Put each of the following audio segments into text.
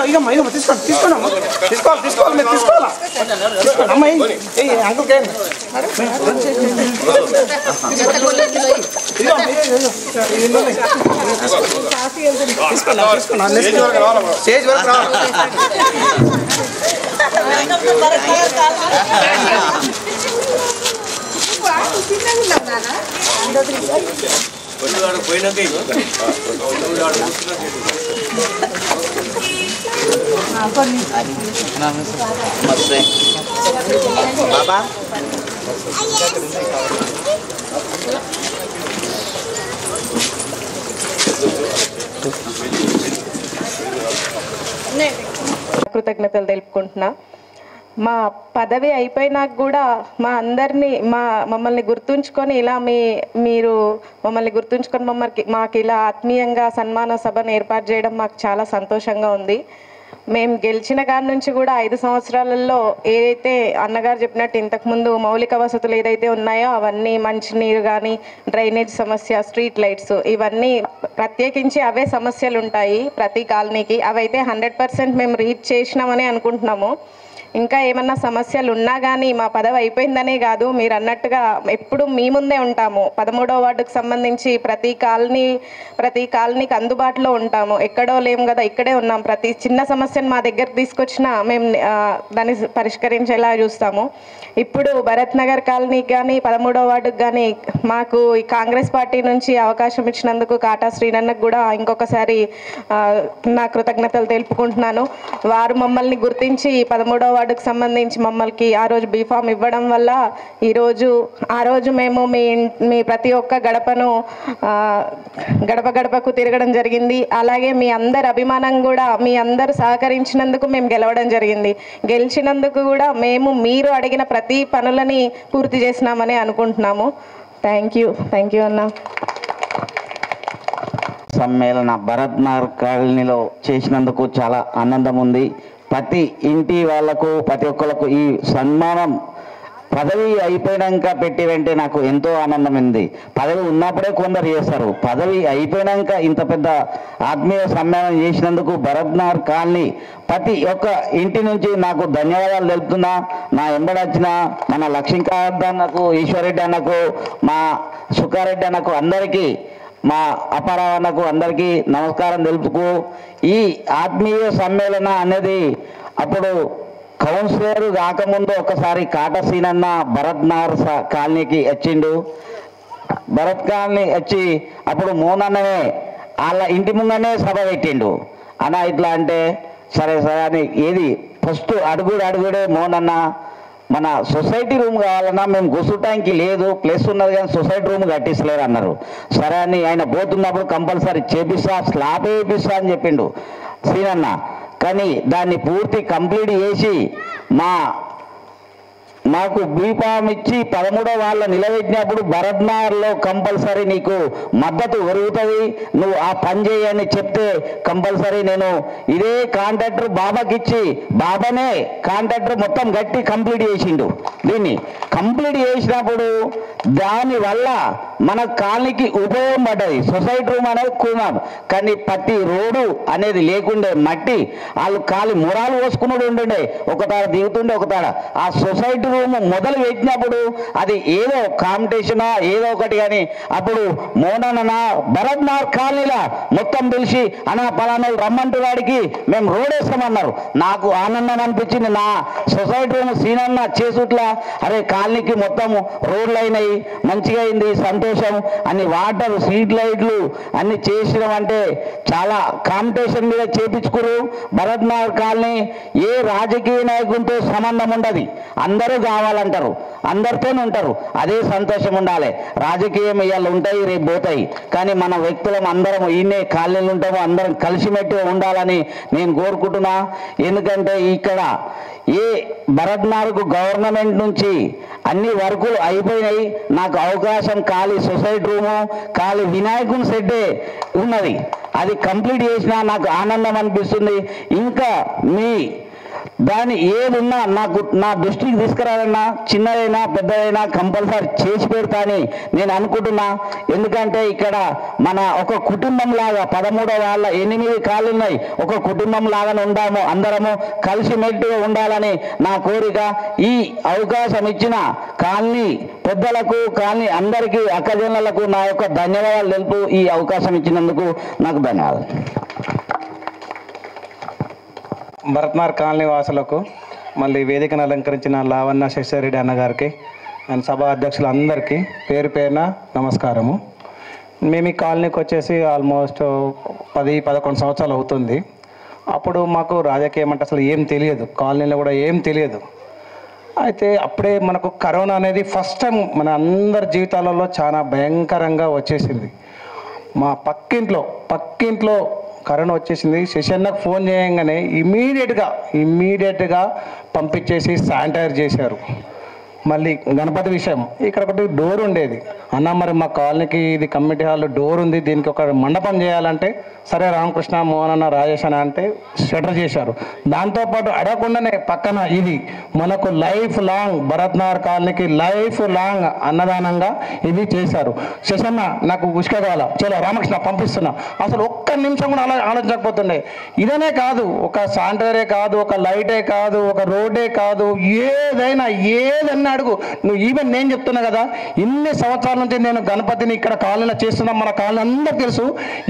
ఇగమ్మా తీసుకోండి తీసుకోవాలి మీరు తీసుకోవాలా అమ్మ అంకుల్ స్టేజ్ వరకు బాబా కృతజ్ఞతలు తెలుపుకుంటున్నా. మా పదవి అయిపోయినాక కూడా మమ్మల్ని గుర్తుంచుకొని ఇలా మీరు మమ్మల్ని గుర్తుంచుకొని మాకు ఇలా ఆత్మీయంగా సన్మాన సభను ఏర్పాటు చేయడం మాకు చాలా సంతోషంగా ఉంది. మేము గెలిచిన కాడి నుంచి కూడా 5 సంవత్సరాలలో ఏదైతే అన్నగారు చెప్పినట్టు ఇంతకుముందు మౌలిక వసతులు ఏదైతే ఉన్నాయో అవన్నీ మంచినీరు కానీ, డ్రైనేజ్ సమస్య, స్ట్రీట్ లైట్స్, ఇవన్నీ ప్రత్యేకించి అవే సమస్యలు ఉంటాయి ప్రతి కాలనీకి. అవైతే 100% మేము రీచ్ చేసినామని అనుకుంటున్నాము. ఇంకా ఏమన్నా సమస్యలు ఉన్నా కానీ మా పదవి అయిపోయిందనే కాదు, మీరు అన్నట్టుగా ఎప్పుడు మీ ముందే ఉంటాము. 13వ వార్డుకు సంబంధించి ప్రతి కాలనీకి అందుబాటులో ఉంటాము. ఎక్కడో లేము కదా, ఇక్కడే ఉన్నాం. ప్రతి చిన్న సమస్యను మా దగ్గరకు తీసుకొచ్చినా మేము దాన్ని పరిష్కరించేలా చూస్తాము. ఇప్పుడు భరత్ నగర్ కాలనీకి కానీ 13వ వార్డుకు కానీ మాకు ఈ కాంగ్రెస్ పార్టీ నుంచి అవకాశం ఇచ్చినందుకు కాటా శ్రీనన్నకు కూడా ఇంకొకసారి నా కృతజ్ఞతలు తెలుపుకుంటున్నాను. వారు మమ్మల్ని గుర్తించి 13వ వార్డుకు సంబంధించి మమ్మల్ని ఆ రోజు బీఫామ్ ఇవ్వడం వల్ల ఆ రోజు మేము మీ ప్రతి ఒక్క గడపకు తిరగడం జరిగింది. అలాగే మీ అందరి అభిమానం కూడా, మీ అందరు సహకరించినందుకు మేము గెలవడం జరిగింది. గెలిచినందుకు కూడా మీరు అడిగిన ప్రతి పనులని పూర్తి చేసినామని అనుకుంటున్నాము. థ్యాంక్ యూ అన్న. సమ్మేళన భరత్ నగర్ కాలనీలో చేసినందుకు చాలా ఆనందం ఉంది. ప్రతి ఇంటి వాళ్లకు, ప్రతి ఒక్కరికి ఈ సన్మానం పదవి అయిపోయాక పెట్టిరంటే నాకు ఎంతో ఆనందం ఉంది. పదవి ఉన్నప్పుడే కొందరు చేస్తారు, పదవి అయిపోయాక ఇంత పెద్ద ఆత్మీయ సమ్మేళనం చేసినందుకు భరత్ నగర్ కాలనీ ప్రతి ఒక్క ఇంటి నుంచి నాకు ధన్యవాదాలు తెలుపుతున్నా. నా ఎంబడొచ్చిన మన లక్ష్మీకాంత్ అన్నకు, ఈశ్వరెడ్డి అన్నకు, మా సుఖారెడ్డి అన్నకు, అందరికీ, మా అప్పారావు అన్నకు అందరికీ నమస్కారం తెలుపుకు. ఈ ఆత్మీయ సమ్మేళన అనేది అప్పుడు కౌన్సిలర్ కాకముందు ఒకసారి కాటా సీనన్న భరత్ నగర్ కాలనీకి వచ్చిండు. భరత్ కాలనీ వచ్చి అప్పుడు మోనన్ననే వాళ్ళ ఇంటి ముంగనే సభ పెట్టిండు. అన్న ఇట్లా అంటే సరే అని ఏది ఫస్ట్ అడుగుడే మోనన్న మన సొసైటీ రూమ్ కావాలన్నా, మేము కూర్చుంటానికి లేదు, ప్లేస్ ఉన్నది కానీ సొసైటీ రూమ్ కట్టిస్తలేరు అన్నారు. సరే అని ఆయన పోతున్నప్పుడు కంపల్సరీ చేపిస్తా, స్లాబ్ వేపిస్తా అని చెప్పిండు సీనన్న. కానీ దాన్ని పూర్తి కంప్లీట్ చేసి మాకు బీఫామ్ ఇచ్చి 13వ వార్డులో నిలబెట్టినప్పుడు భరత్ నగర్లో కంపల్సరీ నీకు మద్దతు పెరుగుతుంది, నువ్వు ఆ పని చేయని చెప్తే కంపల్సరీ నేను ఇదే కాంట్రాక్టర్ బాబాకి ఇచ్చి, బాబానే కాంట్రాక్టర్ మొత్తం గట్టి కంప్లీట్ చేసిండు. దీన్ని కంప్లీట్ చేసినప్పుడు దానివల్ల మన కాలనీకి ఉపయోగం పడ్డది. సొసైటీ రూమ్ అనేది కూనాం, కానీ ప్రతి రోడ్డు అనేది లేకుండే, మట్టి వాళ్ళు కాలి మురాలు పోసుకున్నాడు ఉంటుండే, ఒకతాడ దిగుతుండే ఒకతాడ. ఆ సొసైటీ రూమ్ మొదలు పెట్టినప్పుడు అది ఏదో కాంపిటీషనా ఏదో ఒకటి, కానీ అప్పుడు మోనన్న భరత్ నగర్ కాలనీలా మొత్తం పిలిచి అన్న పలానా రమ్మంటు వాడికి మేము రోడ్ వేస్తామన్నారు. నాకు ఆనందం అనిపించింది. నా సొసైటీ రూమ్ సీనన్న చేసుట్లా, అరే కాలనీకి మొత్తం రోడ్లు అయినాయి, మంచిగా అయింది, సంతోషం. అన్ని వాటర్, స్ట్రీట్ లైట్లు అన్ని చేసినాం అంటే చాలా కాంపిటీషన్ మీద చేపించుకురు. భరత్ నగర్ కాలనీ ఏ రాజకీయ నాయకులతో సంబంధం ఉండదు, అందరూ కావాలంటారు, అందరితో ఉంటారు, అదే సంతోషం ఉండాలి. రాజకీయం ఇవాళ ఉంటాయి, రేపు పోతాయి, కానీ మన వ్యక్తులం అందరం ఈయనే కాలనీలు ఉంటాము, అందరం కలిసిమెట్టుగా ఉండాలని నేను కోరుకుంటున్నా. ఎందుకంటే ఇక్కడ ఏ భరత్ నగర్ గవర్నమెంట్ నుంచి అన్ని వర్కులు అయిపోయినాయి. నాకు అవకాశం ఖాళీ సొసైటీ రూము, ఖాళీ వినాయకుని సెడ్డే ఉన్నది, అది కంప్లీట్ చేసినా నాకు ఆనందం అనిపిస్తుంది. ఇంకా మీ దాని ఏదున్నా నాకు నా దృష్టికి తీసుకురాలన్నా చిన్నదైనా పెద్దదైనా కంపల్సరీ చేసి పెడతా అని నేను అనుకుంటున్నా. ఎందుకంటే ఇక్కడ మన ఒక కుటుంబం లాగా 13 వాళ్ళ 8 కాళ్ళు ఉన్నాయి, ఒక కుటుంబం లాగానే ఉండాము, అందరము కలిసిమెట్టుగా ఉండాలని నా కోరిక. ఈ అవకాశం ఇచ్చిన కాలనీ పెద్దలకు కాలనీ అందరికీ అక్కజనులకు నా యొక్క ధన్యవాదాలు తెలుపు. ఈ అవకాశం ఇచ్చినందుకు నాకు ధన్యవాదాలు. భరత్నార్ కాలనీ వాసులకు, మళ్ళీ వేదికను అలంకరించిన లావణ్య శశిరెడ్డి అన్నగారికి అండ్ సభా అధ్యక్షులందరికీ పేరు పేరున నమస్కారము. మేము ఈ కాలనీకి వచ్చేసి ఆల్మోస్ట్ 10-11 సంవత్సరాలు అవుతుంది. అప్పుడు మాకు రాజకీయం అంటే అసలు ఏం తెలియదు, కాలనీలో కూడా ఏం తెలియదు. అయితే అప్పుడే మనకు కరోనా అనేది ఫస్ట్ టైం మన అందరి జీవితాలలో చాలా భయంకరంగా వచ్చేసింది. మా పక్కింట్లో కరోనా వచ్చేసింది. శశన్నకు ఫోన్ చేయగానే ఇమ్మీడియట్గా పంపించేసి శానిటైజ్ చేశారు. మళ్ళీ గణపతి విషయం, ఇక్కడ ఒకటి డోర్ ఉండేది. అన్న మరి మా కాలనీకి ఇది కమ్యూనిటీ హాల్ డోర్ ఉంది, దీనికి ఒక మండపం చేయాలంటే సరే రామకృష్ణ మోహన్ అన్న రాజేష్ అన్న అంటే షటర్ చేశారు. దాంతోపాటు అడగకుండానే పక్కన ఇది మనకు లైఫ్ లాంగ్ భరత్నార్ కాలనీకి లైఫ్ లాంగ్ అన్నదానంగా ఇది చేశారు. శశన్న నాకు ఉష్క కావాలా, చలో రామకృష్ణ పంపిస్తున్నా. అసలు ఒక్క నిమిషం కూడా అలా ఆలోచించకపోతుండే. ఇదనే కాదు, ఒక శానిటైజరే కాదు, ఒక లైటే కాదు, ఒక రోడ్డే కాదు, ఏదైనా అడుగు నువ్వు. ఈవెన్ నేను చెప్తున్నా కదా, ఇన్ని సంవత్సరాల నుంచి నేను గణపతిని ఇక్కడ కాలనీలో చేస్తున్నా, మన కాలనీ అందరికి తెలుసు.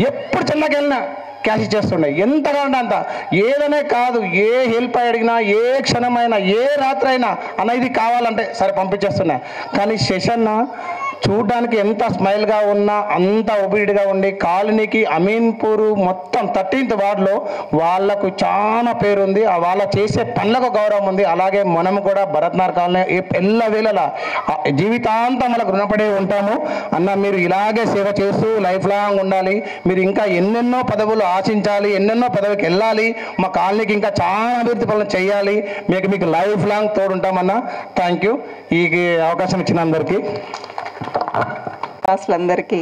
ఎప్పుడు చిన్నకెళ్ళినా క్యాష్ చేస్తుండే, ఎంతగా ఉండే అంత. ఏదనే కాదు, ఏ హెల్ప్ అడిగినా, ఏ క్షణమైనా, ఏ రాత్రి అయినా అన్న ఇది కావాలంటే సరే పంపించేస్తున్నా. కానీ శశన్న చూడడానికి ఎంత స్మైల్గా ఉన్నా అంత ఒబీడిగా ఉండి కాలనీకి అమీన్పూర్ మొత్తం 13th వార్డులో వాళ్లకు చాలా పేరుంది. వాళ్ళ చేసే పనులకు గౌరవం ఉంది. అలాగే మనము కూడా భరత్నార్ కాలనీ ఎల్లవేళలా జీవితాంతం మనకు రుణపడి ఉంటాము. అన్న మీరు ఇలాగే సేవ చేస్తూ లైఫ్ లాంగ్ ఉండాలి. మీరు ఇంకా ఎన్నెన్నో పదవులు ఆశించాలి, ఎన్నెన్నో పదవికి వెళ్ళాలి. మా కాలనీకి ఇంకా చాలా అభివృద్ధి పనులు చేయాలి. మీకు లైఫ్ లాంగ్ తోడుంటామన్నా. థ్యాంక్ యూ ఈ అవకాశం ఇచ్చిన అందరికీ. క్లాసులందరికీ,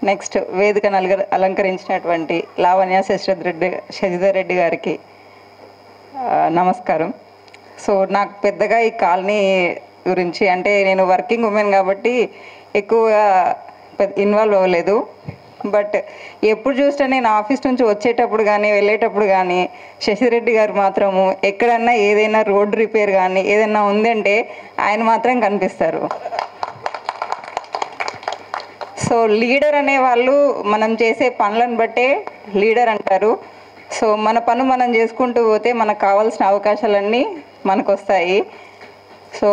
నెక్స్ట్ వేదికను అలంకరించినటువంటి లావణ్య శశిధర్ రెడ్డి గారికి నమస్కారం. సో నాకు పెద్దగా ఈ కాలనీ గురించి అంటే నేను వర్కింగ్ ఉమెన్ కాబట్టి ఎక్కువగా ఇన్వాల్వ్ అవ్వలేదు. బట్ ఎప్పుడు చూసినా నేను ఆఫీస్ నుంచి వచ్చేటప్పుడు కానీ వెళ్ళేటప్పుడు కానీ శశిరెడ్డి గారు మాత్రము ఎక్కడన్నా ఏదైనా రోడ్ రిపేర్ కానీ ఏదైనా ఉందంటే ఆయన మాత్రం కనిపిస్తారు. సో లీడర్ అనే వాళ్ళు మనం చేసే పనులను బట్టే లీడర్ అంటారు. సో మన పను మనం చేసుకుంటూ పోతే మనకు కావాల్సిన అవకాశాలన్నీ మనకు వస్తాయి. సో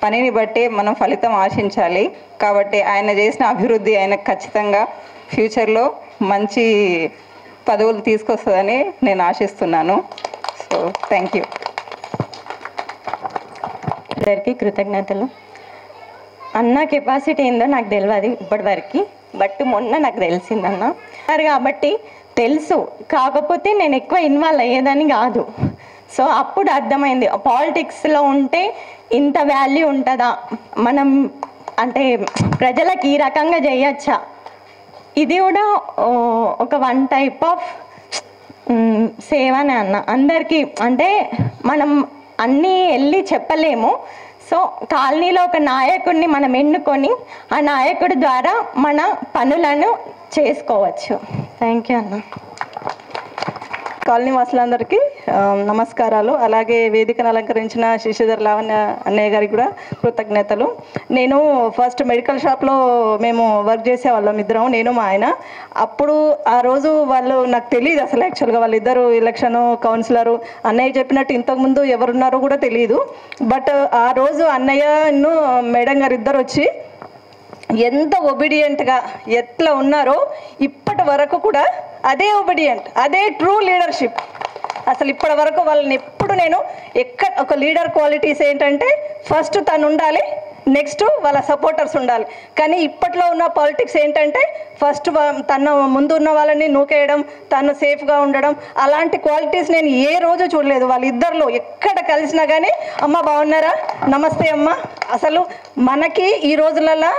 పనిని బట్టే మనం ఫలితం ఆశించాలి. కాబట్టి ఆయన చేసిన అభివృద్ధి ఆయనకు ఖచ్చితంగా ఫ్యూచర్లో మంచి పదవులు తీసుకొస్తుందని నేను ఆశిస్తున్నాను. So thank you. అందరికీ కృతజ్ఞతలు. అన్న కెపాసిటీ ఏందో నాకు తెలియదు ఇప్పటివరకు, బట్ మొన్న నాకు తెలిసిందన్న కాబట్టి తెలుసు. కాకపోతే నేను ఎక్కువ ఇన్వాల్వ్ అయ్యేదని కాదు. సో అప్పుడు అర్థమైంది పాలిటిక్స్లో ఉంటే ఇంత వాల్యూ ఉంటుందా, మనం అంటే ప్రజలకు ఈ రకంగా చేయొచ్చా. ఇది కూడా ఒక వన్ టైప్ ఆఫ్ సేవనే అన్న. అందరికీ అంటే మనం అన్నీ వెళ్ళి చెప్పలేము. సో కాలనీలో ఒక నాయకుడిని మనం ఎన్నుకొని ఆ నాయకుడి ద్వారా మన పనులను చేసుకోవచ్చు. థ్యాంక్ యూ అన్న. కాలనీ వాసులందరికీ నమస్కారాలు. అలాగే వేదికను అలంకరించిన శశిధర్ లావణ్య అన్నయ్య గారికి కూడా కృతజ్ఞతలు. నేను ఫస్ట్ మెడికల్ షాప్లో మేము వర్క్ చేసేవాళ్ళం ఇద్దరం, నేను మా ఆయన. అప్పుడు ఆ రోజు వాళ్ళు నాకు తెలియదు అసలు యాక్చువల్గా వాళ్ళిద్దరు ఎలక్షన్ కౌన్సిలరు. అన్నయ్య చెప్పినట్టు ఇంతకుముందు ఎవరున్నారో కూడా తెలియదు. బట్ ఆ రోజు అన్నయ్యను మేడం గారు ఇద్దరు వచ్చి ఎంత ఒబీడియంట్గా ఎట్లా ఉన్నారో ఇప్పటి వరకు కూడా అదే ఒబీడియంట్, అదే ట్రూ లీడర్షిప్. అసలు ఇప్పటి వరకు వాళ్ళని ఎప్పుడు నేను ఒక లీడర్ క్వాలిటీస్ ఏంటంటే ఫస్ట్ తను ఉండాలి, నెక్స్ట్ వాళ్ళ సపోర్టర్స్ ఉండాలి. కానీ ఇప్పట్లో ఉన్న పాలిటిక్స్ ఏంటంటే ఫస్ట్ తన ముందు ఉన్న వాళ్ళని నూకేయడం, తను సేఫ్గా ఉండడం, అలాంటి క్వాలిటీస్ నేను ఏ రోజు చూడలేదు. వాళ్ళిద్దరిలో ఎక్కడ కలిసినా కానీ అమ్మ బాగున్నారా, నమస్తే అమ్మ. అసలు మనకి ఈ రోజులలో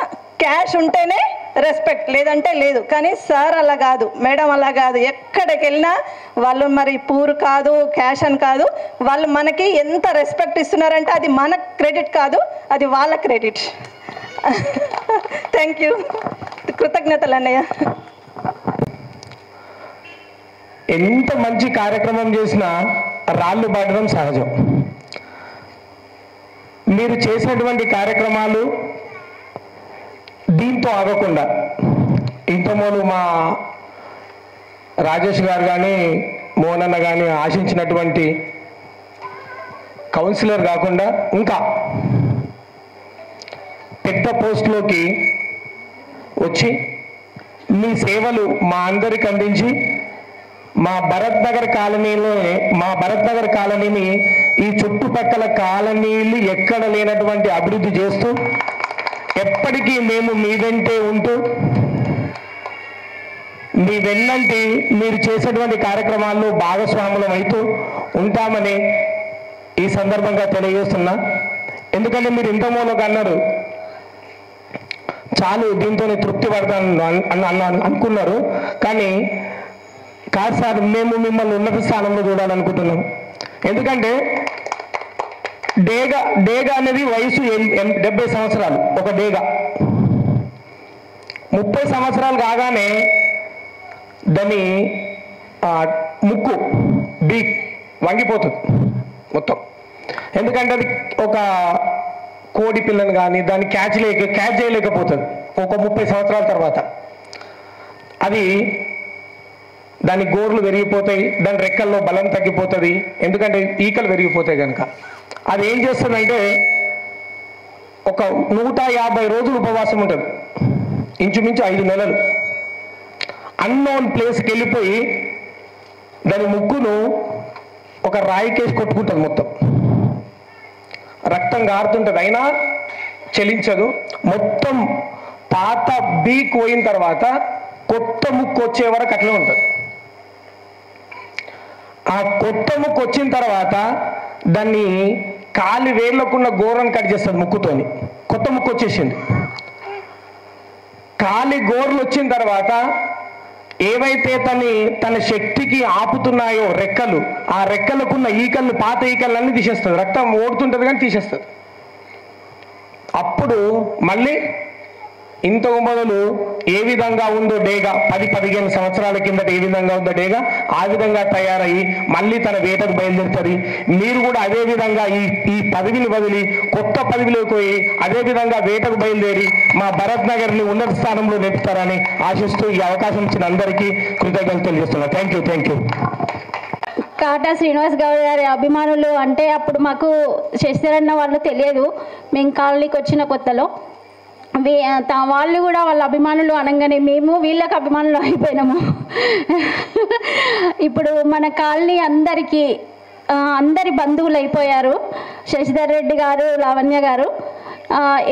క్యాష్ ఉంటేనే రెస్పెక్ట్, లేదంటే లేదు. కానీ సార్ అలా కాదు, మేడం అలా కాదు. ఎక్కడ ఎక్కడికి వెళ్ళినా వాళ్ళు మరి పూర్ కాదు, క్యాష్ అని కాదు, వాళ్ళు మనకి ఎంత రెస్పెక్ట్ ఇస్తున్నారంటే అది మన క్రెడిట్ కాదు, అది వాళ్ళ క్రెడిట్. థ్యాంక్ యూ, కృతజ్ఞతలు అన్నయ్య. ఎంత మంచి కార్యక్రమం చేసినా రాళ్ళు పడడం సహజం. మీరు చేసినటువంటి కార్యక్రమాలు దీంతో ఆగకుండా ఇంతమూలు మా రాజేష్ గారు కానీ మోహన్ అన్న కానీ ఆశించినటువంటి కౌన్సిలర్ కాకుండా ఇంకా పెద్ద పోస్టులోకి వచ్చి మీ సేవలు మా అందరికి అందించి మా భరత్ నగర్ కాలనీని ఈ చుట్టుపక్కల కాలనీలు ఎక్కడ లేనటువంటి అభివృద్ధి చేస్తూ ఎప్పటికీ మేము మీ వెంటే ఉంటూ మీ వెన్నంటి మీరు చేసేటువంటి కార్యక్రమాల్లో భాగస్వాములం అవుతూ ఉంటామని ఈ సందర్భంగా తెలియజేస్తున్నా. ఎందుకంటే మీరు ఇంత మూలంగా అన్నారు, చాలు దీంతోనే తృప్తి పడతాను అనుకున్నారు. కానీ కాదు సార్, మేము మిమ్మల్ని ఉన్నత స్థానంలో చూడాలనుకుంటున్నాం. ఎందుకంటే డేగా అనేది వయసు 70 సంవత్సరాలు. ఒక డేగా 30 సంవత్సరాలు కాగానే దాని ముక్కు బీక్ వంగిపోతుంది మొత్తం. ఎందుకంటే అది ఒక కోడి పిల్లని కానీ దాన్ని క్యాచ్ చేయలేకపోతుంది. ఒక 30 సంవత్సరాల తర్వాత అది దాని గోర్లు పెరిగిపోతాయి, దాని రెక్కల్లో బలం తగ్గిపోతుంది. ఎందుకంటే ఈకలు పెరిగిపోతాయి కనుక అది ఏం చేస్తుందంటే ఒక 150 రోజులు ఉపవాసం ఉంటుంది, ఇంచుమించు 5 నెలలు. అన్నోన్ ప్లేస్కి వెళ్ళిపోయి దాని ముక్కును ఒక రాయికేసి కొట్టుకుంటుంది. మొత్తం రక్తం గారుతుంటుంది, అయినా చెలించదు. మొత్తం పాత బీక్ పోయిన తర్వాత కొత్త ముక్కు వచ్చే వరకు అట్లే ఉంటుంది. ఆ కొత్త ముక్కు వచ్చిన తర్వాత దాన్ని కాలి వేర్లకున్న గోరను కట్ చేస్తుంది ముక్కుతోని. కొత్త ముక్కు వచ్చేసింది. కాలి గోర్లు వచ్చిన తర్వాత ఏవైతే తన శక్తికి ఆపుతున్నాయో రెక్కలు, ఆ రెక్కలకున్న ఈకలు, పాత ఈకలన్నీ తీసేస్తుంది. రక్తం ఓడుతుంటుంది కానీ తీసేస్తుంది. అప్పుడు మళ్ళీ ఇంతకు మొదలు ఏ విధంగా ఉందో డేగా 10-15 సంవత్సరాల కిందట ఏ విధంగా ఉందో డేగా ఆ విధంగా తయారయ్యి మళ్ళీ తన వేటకు బయలుదేరుతుంది. మీరు కూడా అదే విధంగా ఈ పదవిని వదిలి కొత్త పదవిలోకి పోయి అదే విధంగా వేటకు బయలుదేరి మా భరత్ నగర్ని ఉన్నత స్థానంలో నిలుపుతారని ఆశిస్తూ ఈ అవకాశం ఇచ్చిన అందరికీ కృతజ్ఞతలు తెలియజేస్తున్నాను. Thank you. కాటా శ్రీనివాస్ గౌడ్ గారి అభిమానులు అంటే అప్పుడు మాకు శశిధరన్న వాళ్ళు తెలియదు. మేము కాలనీకి వచ్చిన కొత్తలో వాళ్ళు కూడా వాళ్ళ అభిమానులు అనగానే మేము వీళ్ళకి అభిమానులు అయిపోయినాము. ఇప్పుడు మన కాలనీ అందరి బంధువులు అయిపోయారు. శశిధర్ రెడ్డి గారు, లావణ్య గారు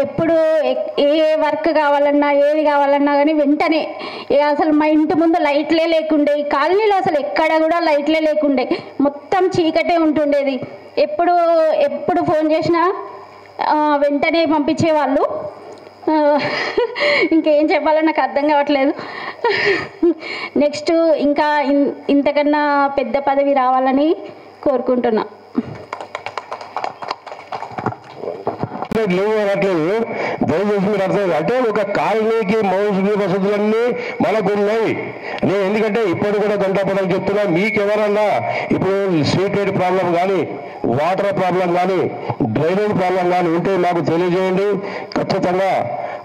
ఎప్పుడు ఏ వర్క్ కావాలన్నా ఏది కావాలన్నా కానీ వెంటనే, అసలు మా ఇంటి ముందు లైట్లే లేకుండే, ఈ కాలనీలో అసలు ఎక్కడ కూడా లైట్లే లేకుండే, మొత్తం చీకటే ఉంటుండేది. ఎప్పుడు ఫోన్ చేసినా వెంటనే పంపించేవాళ్ళు. ఇంకేం చెప్పాలో నాకు అర్థం కావట్లేదు. నెక్స్ట్ ఇంకా ఇంతకన్నా పెద్ద పదవి రావాలని కోరుకుంటున్నా. లేవు అనట్లేదు, దయచేసి మీరు అర్థం. అంటే ఒక కాలనీకి మౌలిక వసతులన్నీ మనకు ఉన్నాయి. నేను ఎందుకంటే ఇప్పుడు కూడా గంటాపదాలు చెప్తున్నా, మీకెవరన్నా ఇప్పుడు స్ట్రీట్ లైట్ ప్రాబ్లం కానీ, వాటర్ ప్రాబ్లం కానీ, డ్రైనేజ్ ప్రాబ్లం కానీ ఉంటే మాకు తెలియజేయండి. ఖచ్చితంగా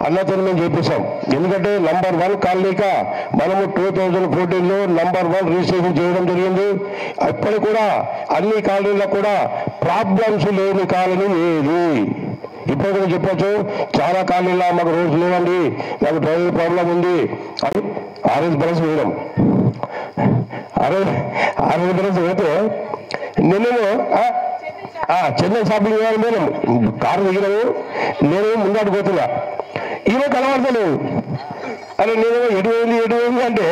అన్నతో మేము చేపిస్తాం. ఎందుకంటే నంబర్ 1 కాలనీగా మనము 2014లో నంబర్ 1 రిజిస్ట్రేషన్ చేయడం జరిగింది. అప్పటికి కూడా అన్ని కాలనీలో కూడా ప్రాబ్లమ్స్ లేని కాలనీ ఏది ఇప్పుడు కూడా చెప్పచ్చు. చాలా కాలనీలో మాకు రోడ్స్ లేవండి, మాకు డ్రైనేజ్ ప్రాబ్లం ఉంది అని ఆరెంజ్ బరస్ వేయడం. ఆరెంజ్ బరస్ అయితే నేనేమో చెన్నై షాపింగ్ చేయాలి, నేను కారు దిగినాము, నేను ముందాటి పోతున్నా, ఈరోజు కనబడతలేవు అని నేను ఎటు పోయింది అంటే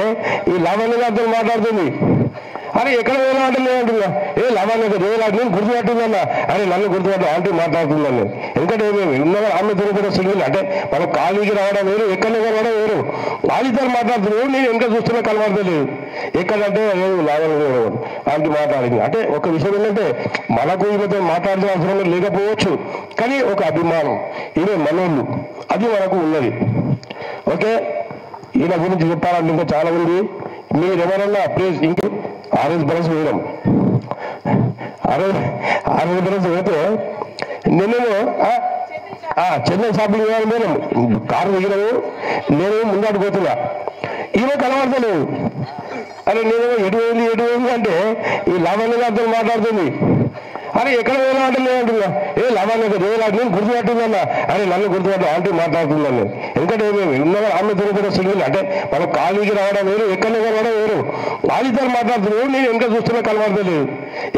ఈ లావణ్య గారితో మాట్లాడుతుంది. అని ఎక్కడ వేరే అంటే లేదంటున్నా లవణ్య నేను గుర్తుపట్టిందన్నా అని నన్ను గుర్తుపట్టు ఆంటీ మాట్లాడుతుందని నేను ఎందుకంటే ఉన్నగా ఆమె కూడా సింగిల్ అంటే మన కాలేజీకి రావడం వేరు ఎక్కడ రావడం వేరు వాళ్ళిద్దరు మాట్లాడుతున్నారు నేను ఇంకా చూస్తున్నా కనబడతలేదు ఎక్కడంటే లావణ్య ఆంటీ మాట్లాడింది అంటే ఒక విషయం ఏంటంటే మనకు ఈమెతో మాట్లాడిన అవసరం లేకపోవచ్చు కానీ ఒక అభిమానం ఈమె మనోళ్ళు అది మనకు ఉన్నది ఓకే ఈయన గురించి చెప్పాలంటే ఇంకా చాలా ఉంది మీరు ఎవరన్నా ప్లీజ్ ఇంక ఆరెంజ్ బరస్ వేయడం ఆరెంజ్ బరస్ పోతే నేనేమో చెన్నై షాపింగ్ నేను కారు దిగినాము నేను ముందాడు పోతున్నా ఈమె కనబడతలేదు అరే నేనేమో ఎటు పోయింది అంటే ఈ లావణ్య గారితో మాట్లాడుతుంది అని ఎక్కడ వేరే అంటే లేదంటున్నా లవణ్య నేను గుర్తుపట్టిందన్నా అని నన్ను గుర్తుపట్టు ఆంటీ మాట్లాడుతుందని నేను ఎందుకంటే ఉన్నగా ఆమె కూడా సింగిల్ అంటే మన కాలేజీకి రావడం వేరు ఎక్కడ రావడం వేరు వాళ్ళిద్దరు మాట్లాడుతున్నారు నేను ఇంకా చూస్తున్నా కనబడతలేదు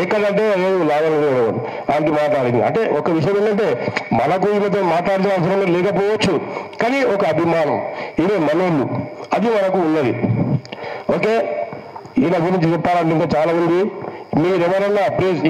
ఎక్కడంటే లావణ్య ఆంటీ మాట్లాడింది అంటే ఒక విషయం ఏంటంటే మనకు ఈమెతో మాట్లాడిన అవసరం లేకపోవచ్చు కానీ ఒక అభిమానం ఈమె మనోళ్ళు అది మనకు ఉన్నది ఓకే ఈయన గురించి చెప్పాలంటే ఇంకా చాలా ఉంది మీరు ఎవరన్నా ప్లీజ్